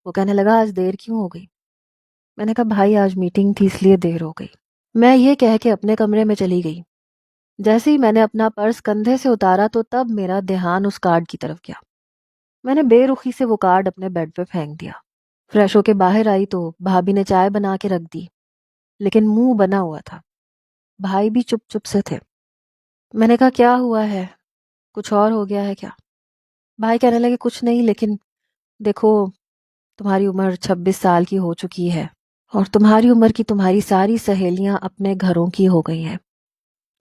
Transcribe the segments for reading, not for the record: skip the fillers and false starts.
وہ کہنے لگا آج دیر کیوں ہو گئی؟ میں نے کہا بھائی آج میٹنگ تھی اس لیے دیر ہو گئی۔ میں یہ کہہ کے اپنے کمرے میں چلی گئی۔ جیسے ہی میں نے اپنا پرس کندھے سے اتارا تو تب میرا دھیان اس کارڈ کی طرف گیا۔ میں نے بے رخی سے وہ کارڈ اپنے بیڈ پہ پھینک دیا۔ فریش ہو کے باہر آئی تو بھابھی نے چائے بنا کے رکھ دی، لیکن منہ بنا ہوا تھا۔ بھائی بھی چپ چپ سے تھے۔ میں نے کہا کیا ہوا ہے؟ کچھ اور ہو گیا ہے کیا؟ بھائی کہنے لگے کچھ نہیں، لیکن دیکھو تمہاری عمر 26 سال کی ہو چکی ہے اور تمہاری عمر کی تمہاری ساری سہیلیاں اپنے گھروں کی ہو گئی ہیں۔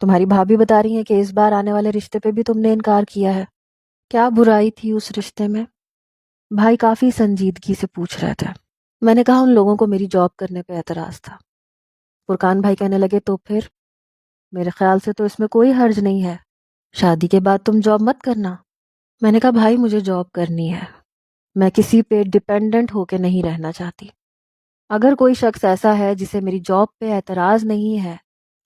تمہاری بھابھی بتا رہی ہیں کہ اس بار آنے والے رشتے پہ بھی تم نے انکار کیا ہے۔ کیا برائی تھی اس رشتے میں؟ بھائی کافی سنجیدگی سے پوچھ رہے تھے۔ میں نے کہا ان لوگوں کو میری جاب کرنے پہ اعتراض تھا۔ فرقان بھائی کہنے لگے تو پھر؟ میرے خیال سے تو اس میں کوئی حرج نہیں ہے، شادی کے بعد تم جاب مت کرنا۔ میں نے کہا بھائی مجھے جاب کرنی ہے، میں کسی پہ ڈیپینڈنٹ ہو کے نہیں رہنا چاہتی۔ اگر کوئی شخص ایسا ہے جسے میری جاب پہ اعتراض نہیں ہے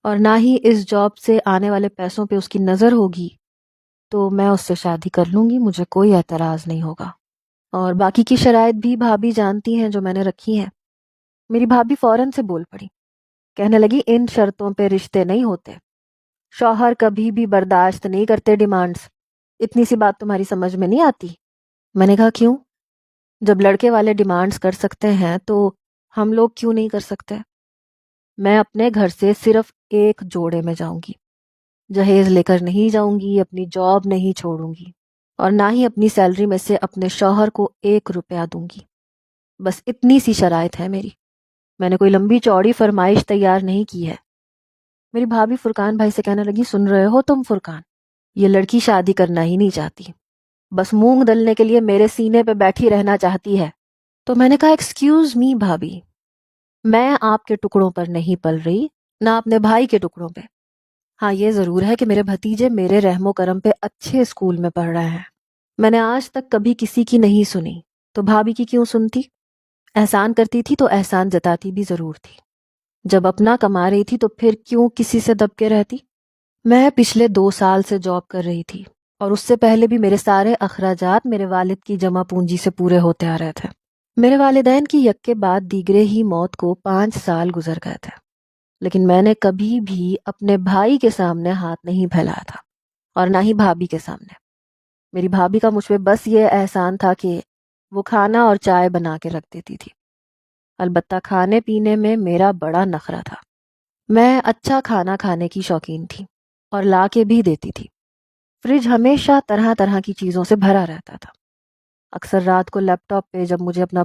اور نہ ہی اس جاب سے آنے والے پیسوں پہ اس کی نظر ہوگی تو میں اس سے شادی کر لوں گی، مجھے کوئی اعتراض نہیں ہوگا۔ اور باقی کی شرائط بھی بھابھی جانتی ہیں جو میں نے رکھی ہیں۔ میری بھابھی فوراً سے بول پڑی، کہنے لگی ان شرطوں پہ رشتے نہیں ہوتے، شوہر کبھی بھی برداشت نہیں کرتے ڈیمانڈز۔ اتنی سی بات تمہاری سمجھ میں نہیں آتی؟ میں نے کہا کیوں؟ جب لڑکے والے ڈیمانڈز کر سکتے ہیں تو ہم لوگ کیوں نہیں کر سکتے؟ میں اپنے گھر سے صرف ایک جوڑے میں جاؤں گی، جہیز لے کر نہیں جاؤں گی، اپنی جاب نہیں چھوڑوں گی اور نہ ہی اپنی سیلری میں سے اپنے شوہر کو 1 روپیہ دوں گی۔ بس اتنی سی شرائط ہے میری، میں نے کوئی لمبی چوڑی فرمائش تیار نہیں کی ہے۔ میری بھابھی فرقان بھائی سے کہنے لگی سن رہے ہو تم فرقان، یہ لڑکی شادی کرنا ہی نہیں چاہتی، بس مونگ دلنے کے لیے میرے سینے پہ بیٹھی رہنا چاہتی ہے۔ تو میں نے کہا ایکسکیوز می بھابھی، میں آپ کے ٹکڑوں پر نہیں پل رہی، نہ اپنے بھائی کے ٹکڑوں پہ۔ ہاں یہ ضرور ہے کہ میرے بھتیجے میرے رحم و کرم پہ اچھے اسکول میں پڑھ رہے ہیں، میں نے آج تک کبھی کسی کی نہیں سنی، تو بھابھی کی کیوں سنتی؟ احسان کرتی تھی تو احسان جتاتی بھی ضرور تھی۔ جب اپنا کما رہی تھی تو پھر کیوں کسی سے دب کے رہتی؟ میں پچھلے 2 سال سے جاب کر رہی تھی اور اس سے پہلے بھی میرے سارے اخراجات میرے والد کی جمع پونجی سے پورے ہوتے آ رہے تھے۔ میرے والدین کی یک کے بعد دیگرے ہی موت کو 5 سال گزر گئے تھے، لیکن میں نے کبھی بھی اپنے بھائی کے سامنے ہاتھ نہیں پھیلایا تھا اور نہ ہی بھابھی کے سامنے۔ میری بھابھی کا مجھ پہ بس یہ احسان تھا کہ وہ کھانا اور چائے بنا کے رکھ دیتی تھی۔ البتہ کھانے پینے میں میرا بڑا نخرہ تھا، میں اچھا کھانا کھانے کی شوقین تھی اور لا کے بھی دیتی تھی۔ فریج ہمیشہ طرح طرح کی چیزوں سے بھرا رہتا تھا۔ اکثر رات کو لیپ ٹاپ پہ جب مجھے اپنا